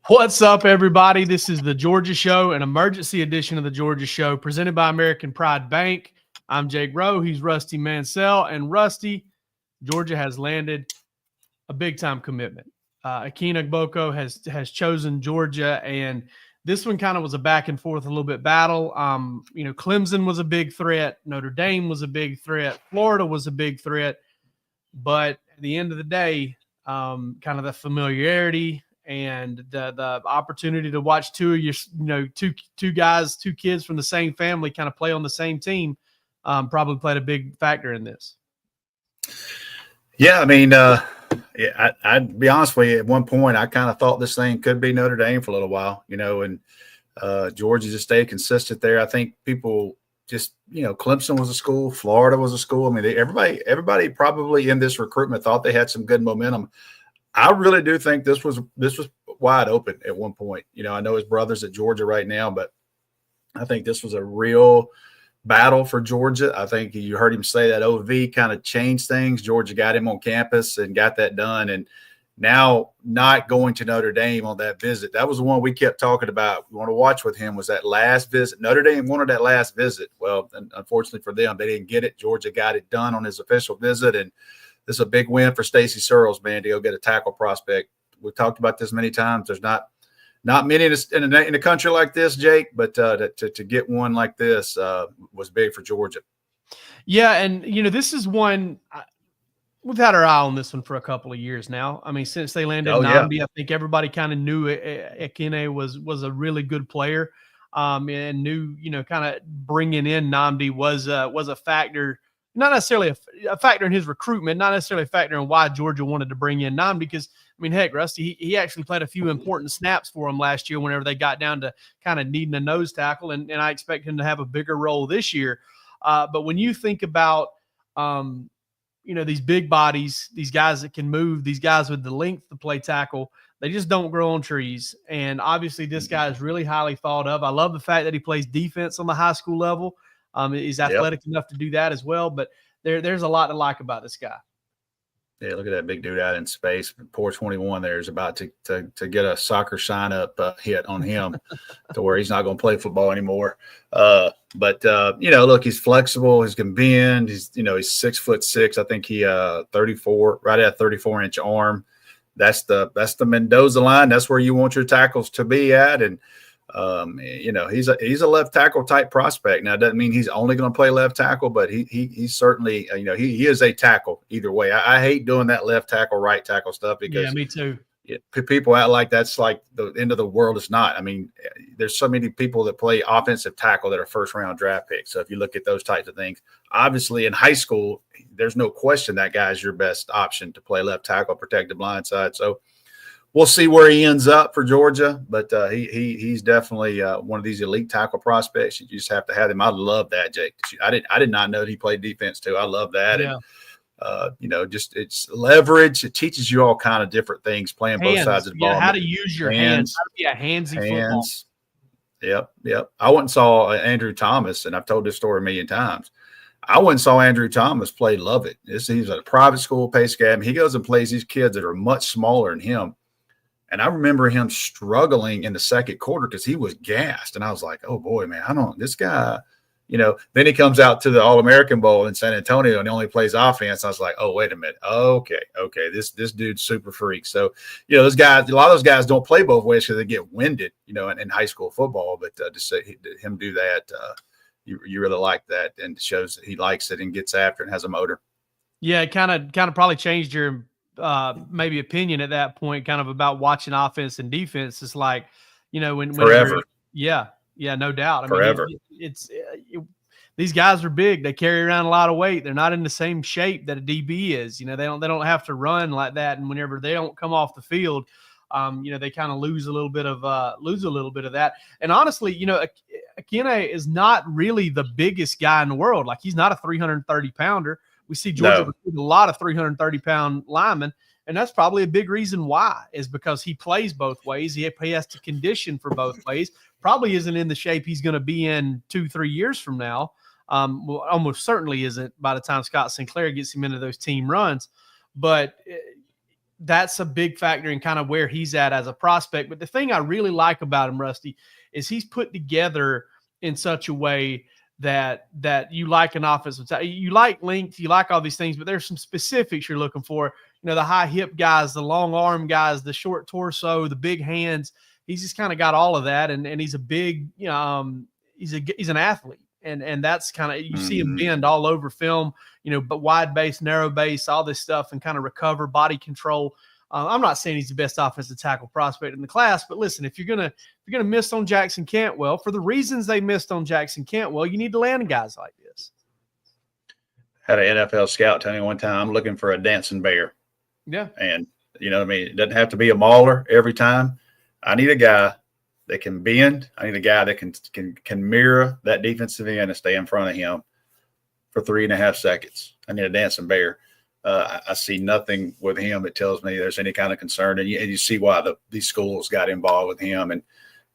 What's up, everybody? This is the Georgia Show, an emergency edition of the Georgia Show, presented by American Pride Bank. I'm Jake Rowe. He's Rusty Mansell. And Rusty, Georgia has landed a big-time commitment. Akina Ogboko has chosen Georgia, and this one kind of was a back-and-forth, a little bit battle. Clemson was a big threat. Notre Dame was a big threat. Florida was a big threat. But at the end of the day, kind of the familiarity and the opportunity to watch two of your, two guys, two kids from the same family kind of play on the same team probably played a big factor in this. Yeah, I mean, I'd be honest with you. At one point, I kind of thought this thing could be Notre Dame for a little while, and Georgia just stayed consistent there. I think people just, Clemson was a school, Florida was a school. I mean, everybody probably in this recruitment thought they had some good momentum. I really do think this was wide open at one point. I know his brother's at Georgia right now, but I think this was a real battle for Georgia. I think you heard him say that OV kind of changed things. Georgia got him on campus and got that done. And now not going to Notre Dame on that visit, that was the one we kept talking about. We want to watch with him was that last visit. Notre Dame wanted that last visit. Well, unfortunately for them, they didn't get it. Georgia got it done on his official visit. And this is a big win for Stacey Searles, man, to go get a tackle prospect. We've talked about this many times. There's not many in a country like this, Jake, but to get one like this was big for Georgia. Yeah, and, this is one we've had our eye on this one for a couple of years now. I mean, since they landed Nnamdi, I think everybody kind of knew Ekene was a really good player and knew, kind of bringing in Nnamdi was a factor. Not necessarily a factor in his recruitment, not necessarily a factor in why Georgia wanted to bring in Nnamdi, because, I mean, heck, Rusty, he actually played a few important snaps for him last year whenever they got down to kind of needing a nose tackle, and I expect him to have a bigger role this year. But when you think about, these big bodies, these guys that can move, these guys with the length to play tackle, they just don't grow on trees. And obviously this guy is really highly thought of. I love the fact that he plays defense on the high school level. He's athletic enough to do that as well, but there's a lot to like about this guy. Yeah, look at that big dude out in space. Poor 21 there is about to get a soccer sign-up hit on him to where he's not going to play football anymore. But look, he's flexible. He can bend. He's 6'6". I think he 34, right at 34-inch arm. That's the Mendoza line. That's where you want your tackles to be at. And he's a left tackle type prospect. Now, it doesn't mean he's only going to play left tackle, but he's certainly, he is a tackle either way. I hate doing that left tackle, right tackle stuff because me too. People act like that's like the end of the world. It's not. I mean, there's so many people that play offensive tackle that are first round draft picks. So if you look at those types of things, obviously in high school, there's no question that guy's your best option to play left tackle, protect the blind side. So we'll see where he ends up for Georgia, but he's definitely one of these elite tackle prospects. You just have to have him. I love that, Jake. I did not know that he played defense too. I love that. Yeah. And just it's leverage. It teaches you all kind of different things playing both sides of the ball. Yeah, how to use your hands. How to be a handsy football. Yep. I went and saw Andrew Thomas, and I've told this story a million times. I went and saw Andrew Thomas play Lovett. He's at a private school, Pace Academy. He goes and plays these kids that are much smaller than him. And I remember him struggling in the second quarter because he was gassed. And I was like, oh, boy, man, this guy, then he comes out to the All-American Bowl in San Antonio and he only plays offense. I was like, oh, wait a minute. Okay. This dude's super freak. So, those guys, a lot of those guys don't play both ways because they get winded, in high school football. But to see him do that, you really like that, and it shows that he likes it and gets after it and has a motor. Yeah, it kind of probably changed your maybe opinion at that point, kind of about watching offense and defense. It's like, when forever. Yeah, no doubt. Forever. These guys are big. They carry around a lot of weight. They're not in the same shape that a DB is. They don't have to run like that. And whenever they don't come off the field, they kind of lose a little bit of that. And honestly, Ekene is not really the biggest guy in the world. Like, he's not a 330 pounder. We see Georgia recruit a lot of 330-pound linemen, and that's probably a big reason why, is because he plays both ways. He has to condition for both ways. Probably isn't in the shape he's going to be in 2-3 years from now. Almost certainly isn't by the time Scott Sinclair gets him into those team runs. But that's a big factor in kind of where he's at as a prospect. But the thing I really like about him, Rusty, is he's put together in such a way that you like an offensive side. You like length, you like all these things, but there's some specifics you're looking for. You know, the high hip guys, the long arm guys, the short torso, the big hands. He's just kind of got all of that, and he's a big, he's an athlete. And that's kind of, you see him bend all over film, but wide base, narrow base, all this stuff, and kind of recover, body control. I'm not saying he's the best offensive tackle prospect in the class, but listen, if you're gonna miss on Jackson Cantwell for the reasons they missed on Jackson Cantwell, you need to land guys like this. Had an NFL scout tell me one time, I'm looking for a dancing bear. Yeah, and it doesn't have to be a mauler every time. I need a guy that can bend. I need a guy that can mirror that defensive end and stay in front of him for 3.5 seconds. I need a dancing bear. I see nothing with him that tells me there's any kind of concern. And you see why these schools got involved with him. And,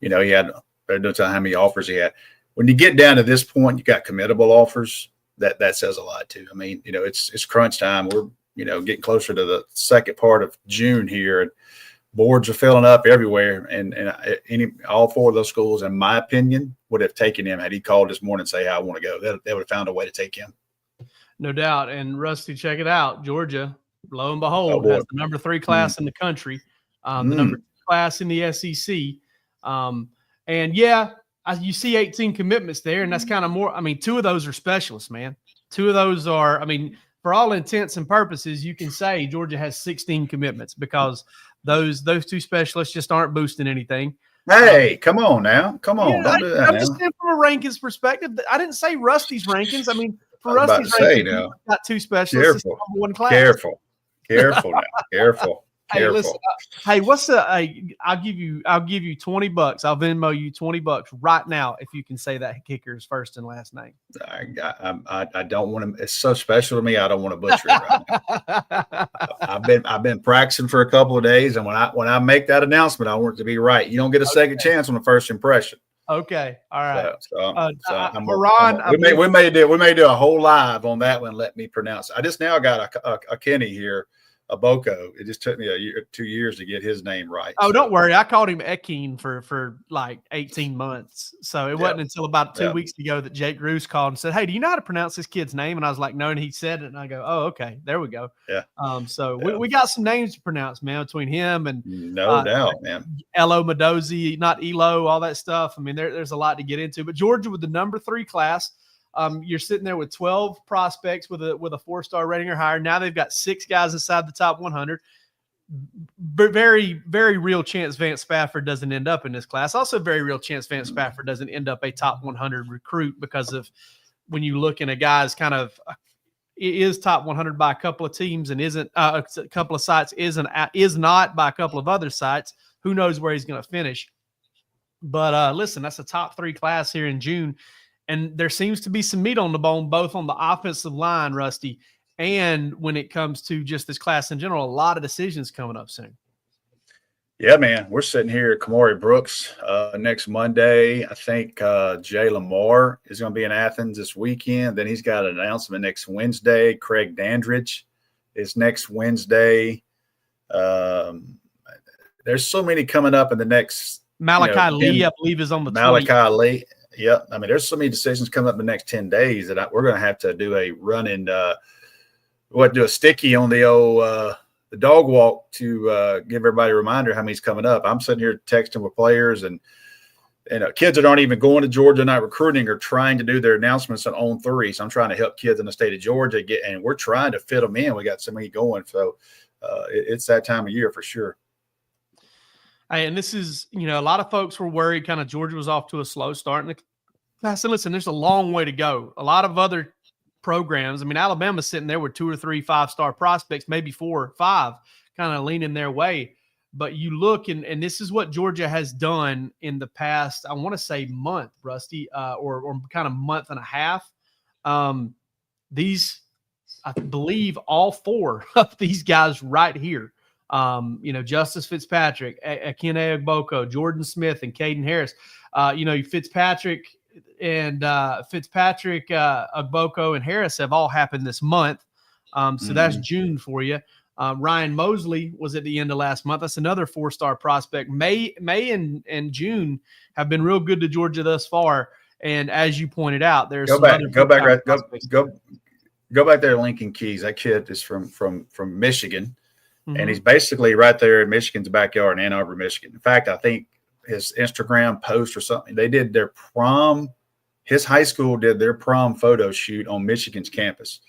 he had – don't tell how many offers he had. When you get down to this point, you got committable offers. That says a lot too. I mean, it's crunch time. We're, getting closer to the second part of June here. And boards are filling up everywhere, and all 4 of those schools, in my opinion, would have taken him had he called this morning and say, I want to go. They would have found a way to take him. No doubt. And Rusty, check it out. Georgia, lo and behold, has the number 3 class in the country, the number 2 class in the SEC. You see 18 commitments there, and that's kind of more. I mean, 2 of those are specialists, man. 2 of those are, for all intents and purposes, you can say Georgia has 16 commitments because those 2 specialists just aren't boosting anything. Hey, come on now. Come on. Don't do that I'm just saying from a rankings perspective. I didn't say Rusty's rankings. For Rusty's rankings, he's got 2 specialists. Careful. One class. Careful now. Careful. Hey, listen. I'll give you $20. I'll Venmo you $20 right now if you can say that kicker's first and last name. I don't want to. It's so special to me. I don't want to butcher it right now. I've been practicing for a couple of days, and when I make that announcement, I want it to be right. You don't get a second chance on the first impression. Okay, all right. We may do a whole live on that one. Let me pronounce it. I just now got a Kenny here. Ogboko. It just took me 2 years to get his name right. Oh, don't worry. I called him Ekene for like 18 months. So it wasn't until about 2 weeks ago that Jake Roos called and said, "Hey, do you know how to pronounce this kid's name?" And I was like, "No." And he said it, and I go, "Oh, okay. There we go." Yeah. We got some names to pronounce, man, between him and no doubt, man. Elo Mendoza, not Elo, all that stuff. There's a lot to get into. But Georgia with the number 3 class. You're sitting there with 12 prospects with a 4-star rating or higher. Now they've got 6 guys inside the top 100. Very, very real chance Vance Spafford doesn't end up in this class. Also, very real chance Vance Spafford doesn't end up a top 100 recruit because of when you look in a guy's kind of is top 100 by a couple of teams and isn't a couple of sites is not by a couple of other sites. Who knows where he's going to finish? But listen, that's a top 3 class here in June. And there seems to be some meat on the bone, both on the offensive line, Rusty, and when it comes to just this class in general. A lot of decisions coming up soon. Yeah, man. We're sitting here at Kamari Brooks next Monday. I think Jay Lamar is going to be in Athens this weekend. Then he's got an announcement next Wednesday. Craig Dandridge is next Wednesday. There's so many coming up in the next. Malachi Lee, I believe, is on the Malachi Lee. Yeah, there's so many decisions coming up in the next 10 days that we're going to have to do a run-in, do a sticky on the old the dog walk to give everybody a reminder how many's coming up. I'm sitting here texting with players and kids that aren't even going to Georgia, not recruiting, are trying to do their announcements on 3. So I'm trying to help kids in the state of Georgia and we're trying to fit them in. We got so many going. So it's that time of year for sure. And this is, a lot of folks were worried kind of Georgia was off to a slow start. And I said, listen, there's a long way to go. A lot of other programs, Alabama's sitting there with 2 or 3 5-star prospects, maybe 4 or 5, kind of leaning their way. But you look, and this is what Georgia has done in the past, I want to say month, Rusty, or kind of month and a half. These, I believe all 4 of these guys right here, Justice Fitzpatrick, Akina Ogboko, Jordan Smith, and Caden Harris. Fitzpatrick, Ogboko, and Harris have all happened this month. So that's June for you. Ryan Mosley was at the end of last month. That's another 4-star prospect. May and June have been real good to Georgia thus far. And as you pointed out, there's go back there to Lincoln Keys. That kid is from Michigan, and he's basically right there in Michigan's backyard in Ann Arbor, Michigan. In fact, I think his Instagram post or something, they did their prom. His high school did their prom photo shoot on Michigan's campus.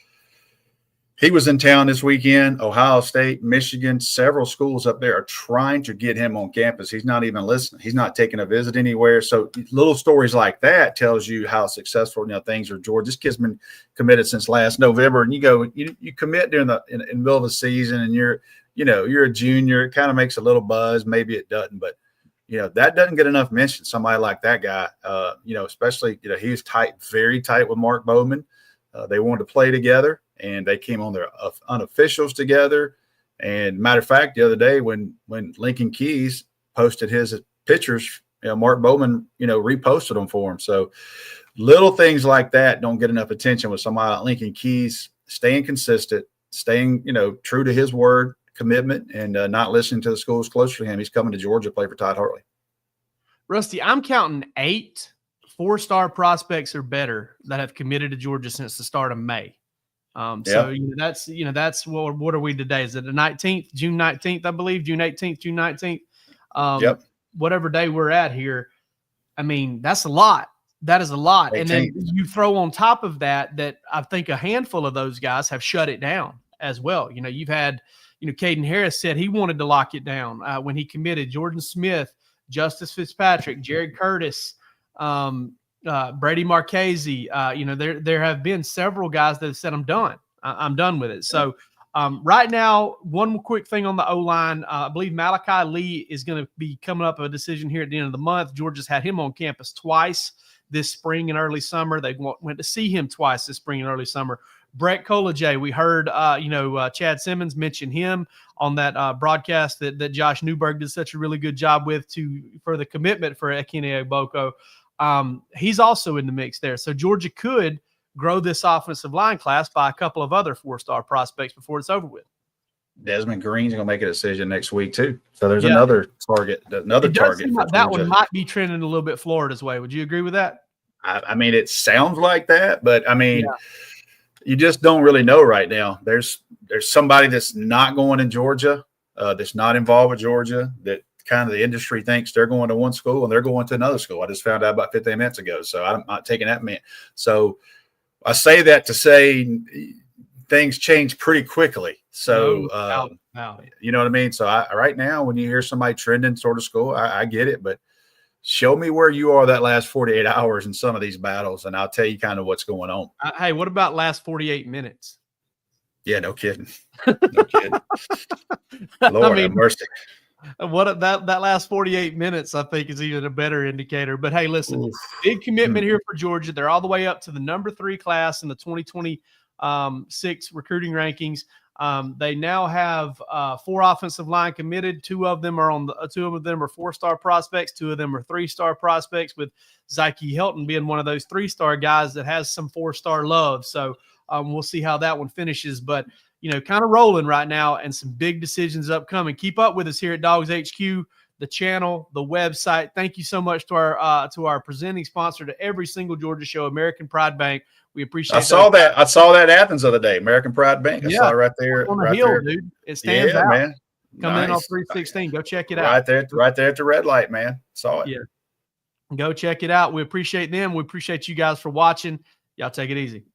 He was in town this weekend. Ohio State, Michigan, several schools up there are trying to get him on campus. He's not even listening. He's not taking a visit anywhere. So little stories like that tells you how successful things are. George, this kid's been committed since last November, and you commit during in the middle of the season, and you're a junior. It kind of makes a little buzz. Maybe it doesn't, but that doesn't get enough mention. Somebody like that guy, especially he was very tight with Mark Bowman. They wanted to play together, and they came on their unofficials together. And matter of fact, the other day when Lincoln Keys posted his pictures, Mark Bowman, reposted them for him. So little things like that don't get enough attention with somebody like Lincoln Keys staying consistent, staying, true to his word, commitment, and not listening to the schools closer to him. He's coming to Georgia to play for Todd Hartley. Rusty, I'm counting 8 4-star prospects or better that have committed to Georgia since the start of May. So that's what are we today? Is it the 19th, June 19th, I believe, June 18th, June 19th? Yep. Whatever day we're at here. I mean, that's a lot. That is a lot. 18th. And then you throw on top of that I think a handful of those guys have shut it down as well. You've had, Caden Harris said he wanted to lock it down when he committed. Jordan Smith, Justice Fitzpatrick, Jared Curtis, Brady Marchese. There have been several guys that have said, I'm done. I'm done with it. So right now, one quick thing on the O-line. I believe Malachi Lee is going to be coming up with a decision here at the end of the month. Georgia's had him on campus twice this spring and early summer. They went to see him twice this spring and early summer. Brett Kolajay, we heard, Chad Simmons mention him on that broadcast that Josh Newberg did such a really good job with for the commitment for Akina Ogboko. He's also in the mix there. So Georgia could grow this offensive line class by a couple of other 4-star prospects before it's over with. Desmond Green's going to make a decision next week too. So there's another target. That one might be trending a little bit Florida's way. Would you agree with that? I mean, it sounds like that, but I mean, you just don't really know right now. There's somebody that's not going in Georgia, that's not involved with Georgia, that kind of the industry thinks they're going to one school and they're going to another school. I just found out about 15 minutes ago, so I'm not taking that man. So I say that to say things change pretty quickly. So you know what I mean? So right now, when you hear somebody trending sort of school, I get it, but show me where you are that last 48 hours in some of these battles, and I'll tell you kind of what's going on. Hey, what about last 48 minutes? Yeah, no kidding. No kidding. Lord have mercy. What that last 48 minutes, I think, is even a better indicator. But hey, listen, big commitment here for Georgia. They're all the way up to the number 3 class in the 2026 recruiting rankings. They now have 4 offensive line committed. 2 of them are 4-star prospects. 2 of them are 3-star prospects, with Zyke Helton being one of those 3-star guys that has some 4-star love. So we'll see how that one finishes. But kind of rolling right now, and some big decisions upcoming. Keep up with us here at Dawgs HQ, the channel, the website. Thank you so much to our presenting sponsor, to every single Georgia show, American Pride Bank. We appreciate. I saw that Athens the other day, American Pride Bank. I saw it right there on the hill, there. Dude. It stands out, man. Coming in on 316. Go check it out. Right there at the red light, man. Saw it. Yeah. Go check it out. We appreciate them. We appreciate you guys for watching. Y'all take it easy.